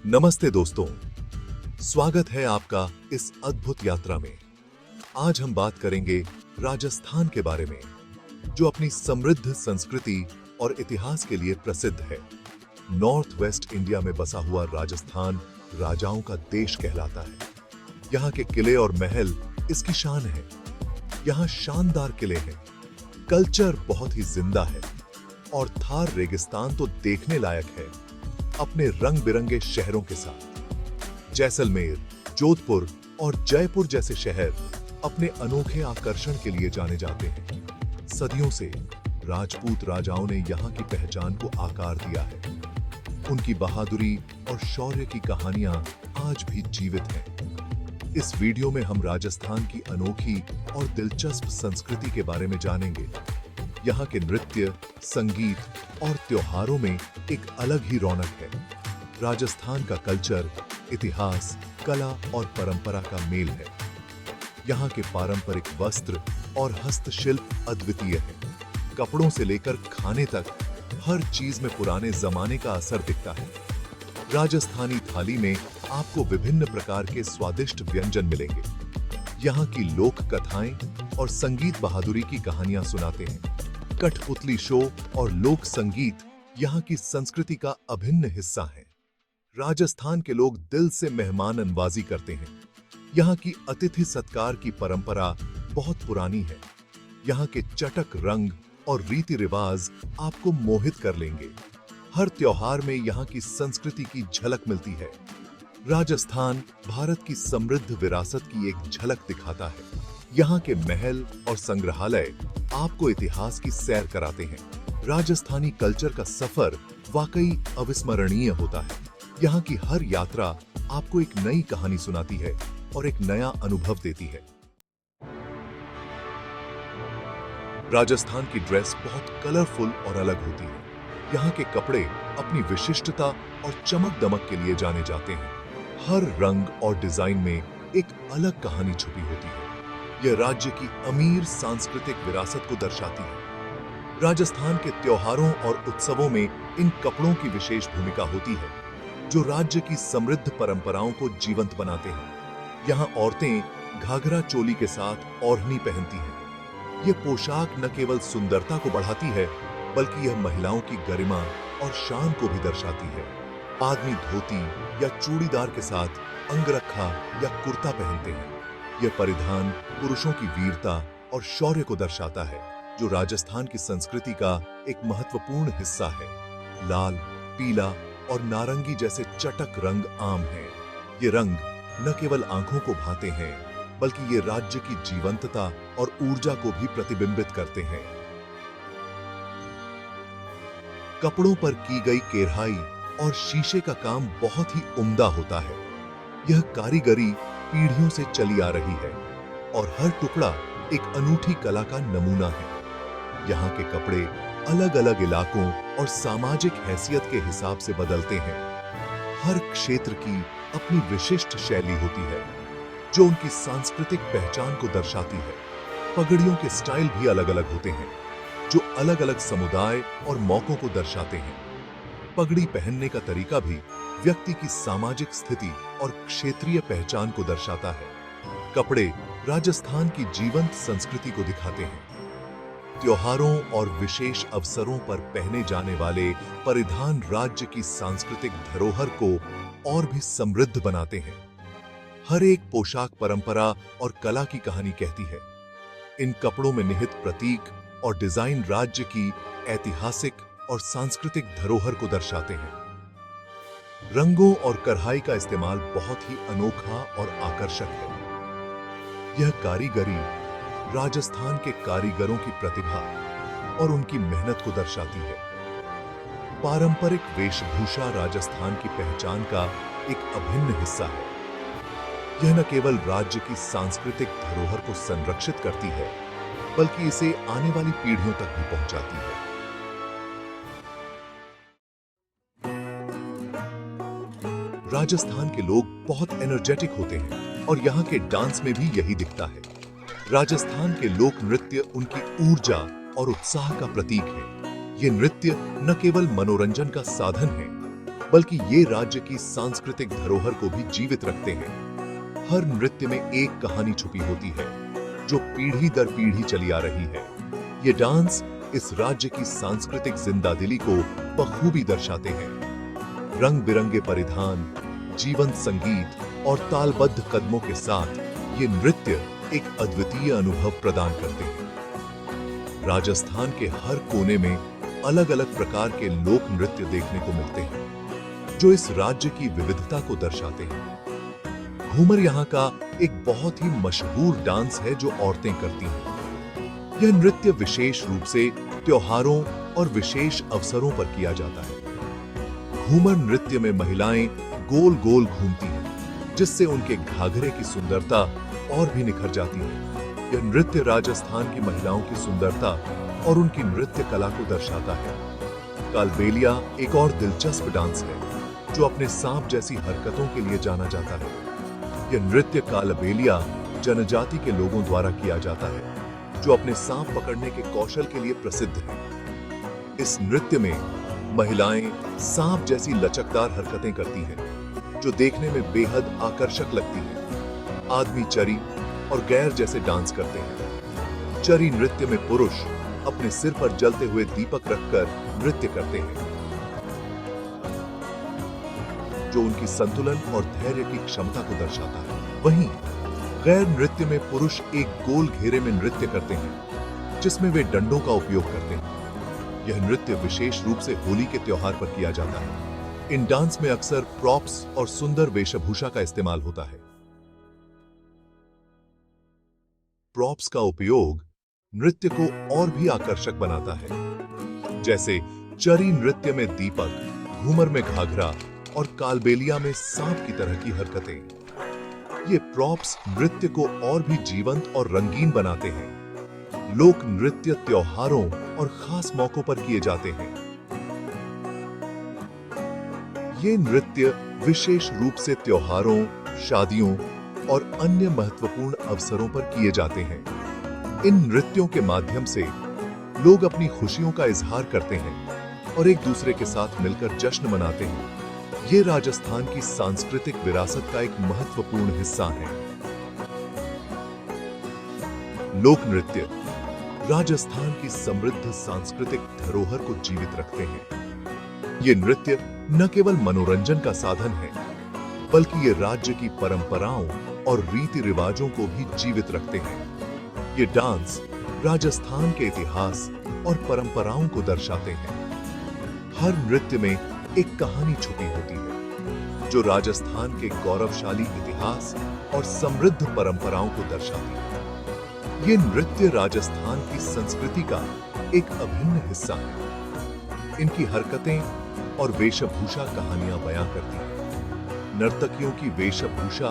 नमस्ते दोस्तों, स्वागत है आपका इस अद्भुत यात्रा में। आज हम बात करेंगे राजस्थान के बारे में, जो अपनी समृद्ध संस्कृति और इतिहास के लिए प्रसिद्ध है। नॉर्थ वेस्ट इंडिया में बसा हुआ राजस्थान राजाओं का देश कहलाता है। यहाँ के किले और महल इसकी शान है। यहाँ शानदार किले हैं, कल्चर बहुत ही जिंदा है और थार रेगिस्तान तो देखने लायक है अपने रंग बिरंगे शहरों के साथ। जैसलमेर, जोधपुर और जयपुर जैसे शहर अपने अनोखे आकर्षण के लिए जाने जाते हैं। सदियों से राजपूत राजाओं ने यहाँ की पहचान को आकार दिया है। उनकी बहादुरी और शौर्य की कहानियां आज भी जीवित हैं। इस वीडियो में हम राजस्थान की अनोखी और दिलचस्प संस्कृति के बारे में जानेंगे। यहाँ के नृत्य, संगीत और त्योहारों में एक अलग ही रौनक है। राजस्थान का कल्चर, इतिहास, कला और परंपरा का मेल है। यहाँ के पारंपरिक वस्त्र और हस्तशिल्प अद्वितीय है। कपड़ों से लेकर खाने तक हर चीज में पुराने जमाने का असर दिखता है। राजस्थानी थाली में आपको विभिन्न प्रकार के स्वादिष्ट व्यंजन मिलेंगे। यहाँ की लोक कथाएं और संगीत बहादुरी की कहानियां सुनाते हैं। कठपुतली शो और लोक संगीत यहाँ की संस्कृति का अभिन्न हिस्सा है। राजस्थान के लोग दिल से मेहमान नवाजी करते हैं। यहाँ की अतिथि सत्कार की परंपरा बहुत पुरानी है। यहाँ के चटक रंग और रीति रिवाज आपको मोहित कर लेंगे। हर त्योहार में यहाँ की संस्कृति की झलक मिलती है। राजस्थान भारत की समृद्ध विरासत की एक झलक दिखाता है। यहाँ के महल और संग्रहालय आपको इतिहास की सैर कराते हैं। राजस्थानी कल्चर का सफर वाकई अविस्मरणीय होता है। यहाँ की हर यात्रा आपको एक नई कहानी सुनाती है और एक नया अनुभव देती है। राजस्थान की ड्रेस बहुत कलरफुल और अलग होती है। यहाँ के कपड़े अपनी विशिष्टता और चमक दमक के लिए जाने जाते हैं। हर रंग और डिजाइन में एक अलग कहानी छुपी होती है। यह राज्य की अमीर सांस्कृतिक विरासत को दर्शाती है। राजस्थान के त्योहारों और उत्सवों में इन कपड़ों की विशेष भूमिका होती है, जो राज्य की समृद्ध परंपराओं को जीवंत बनाते हैं। यहाँ औरतें घाघरा चोली के साथ ओढ़नी पहनती हैं। यह पोशाक न केवल सुंदरता को बढ़ाती है, बल्कि यह महिलाओं की गरिमा और शान को भी दर्शाती है। आदमी धोती या चूड़ीदार के साथ अंगरखा या कुर्ता पहनते हैं। यह परिधान पुरुषों की वीरता और शौर्य को दर्शाता है, जो राजस्थान की संस्कृति का एक महत्वपूर्ण हिस्सा है। लाल, पीला और नारंगी जैसे चटक रंग आम हैं। ये रंग न केवल आंखों को भाते हैं, बल्कि ये राज्य की जीवंतता और ऊर्जा को भी प्रतिबिंबित करते हैं। कपड़ों पर की गई केरहाई और शीशे का काम बहुत ही उम्दा होता है। यह कारीगरी पीढ़ियों से चली आ रही है और हर टुकड़ा एक अनूठी कला का नमूना है। यहाँ के कपड़े अलग अलग इलाकों और सामाजिक हैसियत के हिसाब से बदलते हैं। हर क्षेत्र की अपनी विशिष्ट शैली होती है, जो उनकी सांस्कृतिक पहचान को दर्शाती है। पगड़ियों के स्टाइल भी अलग अलग होते हैं, जो अलग अलग समुदाय और मौकों को दर्शाते हैं। पगड़ी पहनने का तरीका भी व्यक्ति की सामाजिक स्थिति और क्षेत्रीय पहचान को दर्शाता है। कपड़े राजस्थान की जीवंत संस्कृति को दिखाते हैं। त्योहारों और विशेष अवसरों पर पहने जाने वाले परिधान राज्य की सांस्कृतिक धरोहर को और भी समृद्ध बनाते हैं। हर एक पोशाक परंपरा और कला की कहानी कहती है। इन कपड़ों में निहित प्रतीक और डिजाइन राज्य की ऐतिहासिक और सांस्कृतिक धरोहर को दर्शाते हैं। रंगों और कढ़ाई का इस्तेमाल बहुत ही अनोखा और आकर्षक है। यह कारीगरी राजस्थान के कारीगरों की प्रतिभा और उनकी मेहनत को दर्शाती है। पारंपरिक वेशभूषा राजस्थान की पहचान का एक अभिन्न हिस्सा है। यह न केवल राज्य की सांस्कृतिक धरोहर को संरक्षित करती है, बल्कि इसे आने वाली पीढ़ियों तक भी पहुंचाती है। राजस्थान के लोग बहुत एनर्जेटिक होते हैं और यहाँ के डांस में भी यही दिखता है। राजस्थान के लोक नृत्य उनकी ऊर्जा और उत्साह का प्रतीक है। ये नृत्य न केवल मनोरंजन का साधन है, बल्कि ये राज्य की सांस्कृतिक धरोहर को भी जीवित रखते हैं। हर नृत्य में एक कहानी छुपी होती है जो पीढ़ी दर पीढ़ी चली आ रही है। ये डांस इस राज्य की सांस्कृतिक जिंदादिली को बखूबी दर्शाते हैं। रंग बिरंगे परिधान, जीवंत संगीत और तालबद्ध कदमों के साथ ये नृत्य एक अद्वितीय अनुभव प्रदान करते हैं। राजस्थान के हर कोने में अलग अलग प्रकार के लोक नृत्य देखने को मिलते हैं जो इस राज्य की विविधता को दर्शाते हैं। घूमर यहाँ का एक बहुत ही मशहूर डांस है जो औरतें करती हैं। यह नृत्य विशेष रूप से त्योहारों और विशेष अवसरों पर किया जाता है। घूमर नृत्य में महिलाएं गोल गोल घूमती हैं, जिससे उनके घाघरे की सुंदरता और भी निखर जाती है। यह नृत्य राजस्थान की महिलाओं की सुंदरता और उनकी नृत्य कला को दर्शाता है। कालबेलिया एक और दिलचस्प डांस है जो अपने सांप जैसी हरकतों के लिए जाना जाता है। यह नृत्य कालबेलिया जनजाति के लोगों द्वारा किया जाता है जो अपने सांप पकड़ने के कौशल के लिए प्रसिद्ध है। इस नृत्य में महिलाएं सांप जैसी लचकदार हरकतें करती हैं जो देखने में बेहद आकर्षक लगती हैं। आदमी चरी और गैर जैसे डांस करते हैं। चरी नृत्य में पुरुष अपने सिर पर जलते हुए दीपक रखकर नृत्य करते हैं जो उनकी संतुलन और धैर्य की क्षमता को दर्शाता है। वहीं गैर नृत्य में पुरुष एक गोल घेरे में नृत्य करते हैं जिसमें वे डंडों का उपयोग करते हैं। यह नृत्य विशेष रूप से होली के त्योहार पर किया जाता है। इन डांस में अक्सर प्रॉप्स और सुंदर वेशभूषा का इस्तेमाल होता है। प्रॉप्स का उपयोग नृत्य को और भी आकर्षक बनाता है, जैसे चरी नृत्य में दीपक, घूमर में घाघरा और कालबेलिया में सांप की तरह की हरकतें। ये प्रॉप्स नृत्य को और भी जीवंत और रंगीन बनाते हैं। लोक नृत्य त्योहारों और खास मौकों पर किए जाते हैं। ये नृत्य विशेष रूप से त्योहारों, शादियों और अन्य महत्वपूर्ण अवसरों पर किए जाते हैं। इन नृत्यों के माध्यम से लोग अपनी खुशियों का इजहार करते हैं और एक दूसरे के साथ मिलकर जश्न मनाते हैं। ये राजस्थान की सांस्कृतिक विरासत का एक महत्वपूर्ण हिस्सा है। लोक नृत्य राजस्थान की समृद्ध सांस्कृतिक धरोहर को जीवित रखते हैं। ये नृत्य न केवल मनोरंजन का साधन है, बल्कि ये राज्य की परंपराओं और रीति रिवाजों को भी जीवित रखते हैं। ये डांस राजस्थान के इतिहास और परंपराओं को दर्शाते हैं। हर नृत्य में एक कहानी छुपी होती है जो राजस्थान के गौरवशाली इतिहास और समृद्ध परंपराओं को दर्शाती है। ये नृत्य राजस्थान की संस्कृति का एक अभिन्न हिस्सा है। इनकी हरकतें और वेशभूषा कहानियां बयां करती हैं। नर्तकियों की वेशभूषा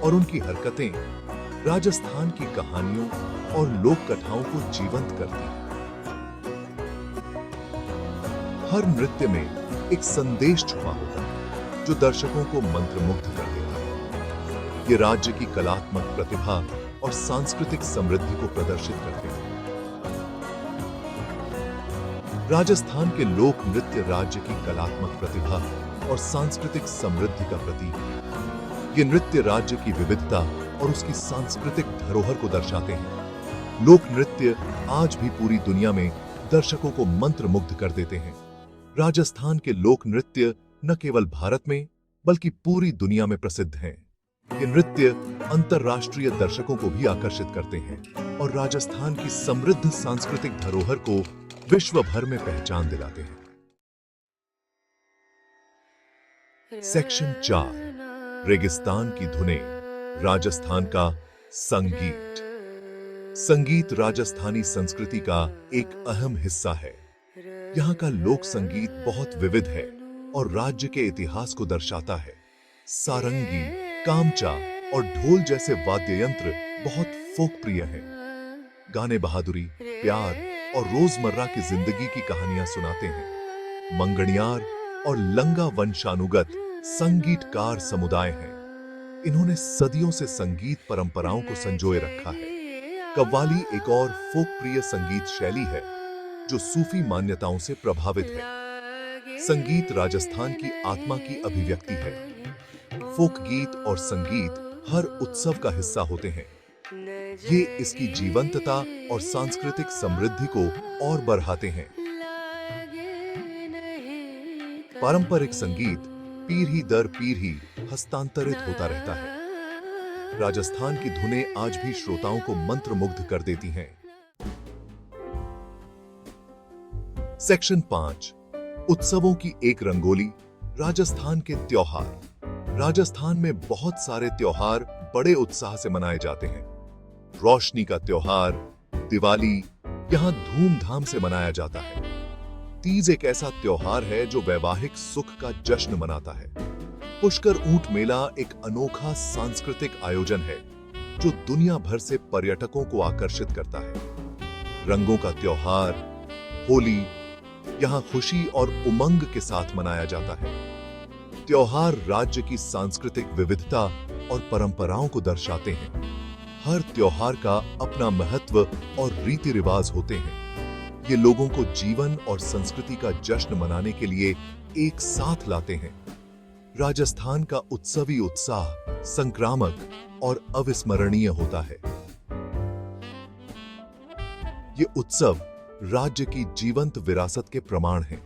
और उनकी हरकतें राजस्थान की कहानियों और लोक कथाओं को जीवंत करती हैं। हर नृत्य में एक संदेश छुपा होता है जो दर्शकों को मंत्रमुग्ध कर देता है। ये राज्य की कलात्मक प्रतिभा और सांस्कृतिक समृद्धि को प्रदर्शित करते हैं। राजस्थान के लोक नृत्य राज्य की कलात्मक प्रतिभा और सांस्कृतिक समृद्धि का प्रतीक है। ये नृत्य राज्य की विविधता और उसकी सांस्कृतिक धरोहर को दर्शाते हैं। लोक नृत्य आज भी पूरी दुनिया में दर्शकों को मंत्रमुग्ध कर देते हैं। राजस्थान के लोक नृत्य न केवल भारत में बल्कि पूरी दुनिया में प्रसिद्ध हैं। ये नृत्य अंतर्राष्ट्रीय दर्शकों को भी आकर्षित करते हैं और राजस्थान की समृद्ध सांस्कृतिक धरोहर को विश्व भर में पहचान दिलाते हैं। सेक्शन 4 रेगिस्तान की धुनें। राजस्थान का संगीत। संगीत राजस्थानी संस्कृति का एक अहम हिस्सा है। यहाँ का लोक संगीत बहुत विविध है और राज्य के इतिहास को दर्शाता है। सारंगी, कामचा और ढोल जैसे वाद्य यंत्र बहुत फोक प्रिय हैं। गाने बहादुरी, प्यार और रोजमर्रा की जिंदगी की कहानियां सुनाते हैं। मंगणियार और लंगा वंशानुगत संगीतकार समुदाय हैं। इन्होंने सदियों से संगीत परंपराओं को संजोए रखा है। कव्वाली एक और फोक प्रिय संगीत शैली है जो सूफी मान्यताओं से प्रभावित है। संगीत राजस्थान की आत्मा की अभिव्यक्ति है। फोक गीत और संगीत हर उत्सव का हिस्सा होते हैं। ये इसकी जीवंतता और सांस्कृतिक समृद्धि को और बढ़ाते हैं। पारंपरिक संगीत पीढ़ी दर पीढ़ी हस्तांतरित होता रहता है। राजस्थान की धुनें आज भी श्रोताओं को मंत्रमुग्ध कर देती हैं। सेक्शन 5 उत्सवों की एक रंगोली। राजस्थान के त्योहार। राजस्थान में बहुत सारे त्योहार बड़े उत्साह से मनाए जाते हैं। रोशनी का त्योहार दिवाली यहां धूमधाम से मनाया जाता है। तीज एक ऐसा त्योहार है जो वैवाहिक सुख का जश्न मनाता है। पुष्कर ऊंट मेला एक अनोखा सांस्कृतिक आयोजन है जो दुनिया भर से पर्यटकों को आकर्षित करता है। रंगों का त्योहार होली यहां खुशी और उमंग के साथ मनाया जाता है। त्योहार राज्य की सांस्कृतिक विविधता और परंपराओं को दर्शाते हैं। हर त्योहार का अपना महत्व और रीति रिवाज होते हैं। ये लोगों को जीवन और संस्कृति का जश्न मनाने के लिए एक साथ लाते हैं। राजस्थान का उत्सवी उत्साह संक्रामक और अविस्मरणीय होता है। ये उत्सव राज्य की जीवंत विरासत के प्रमाण हैं।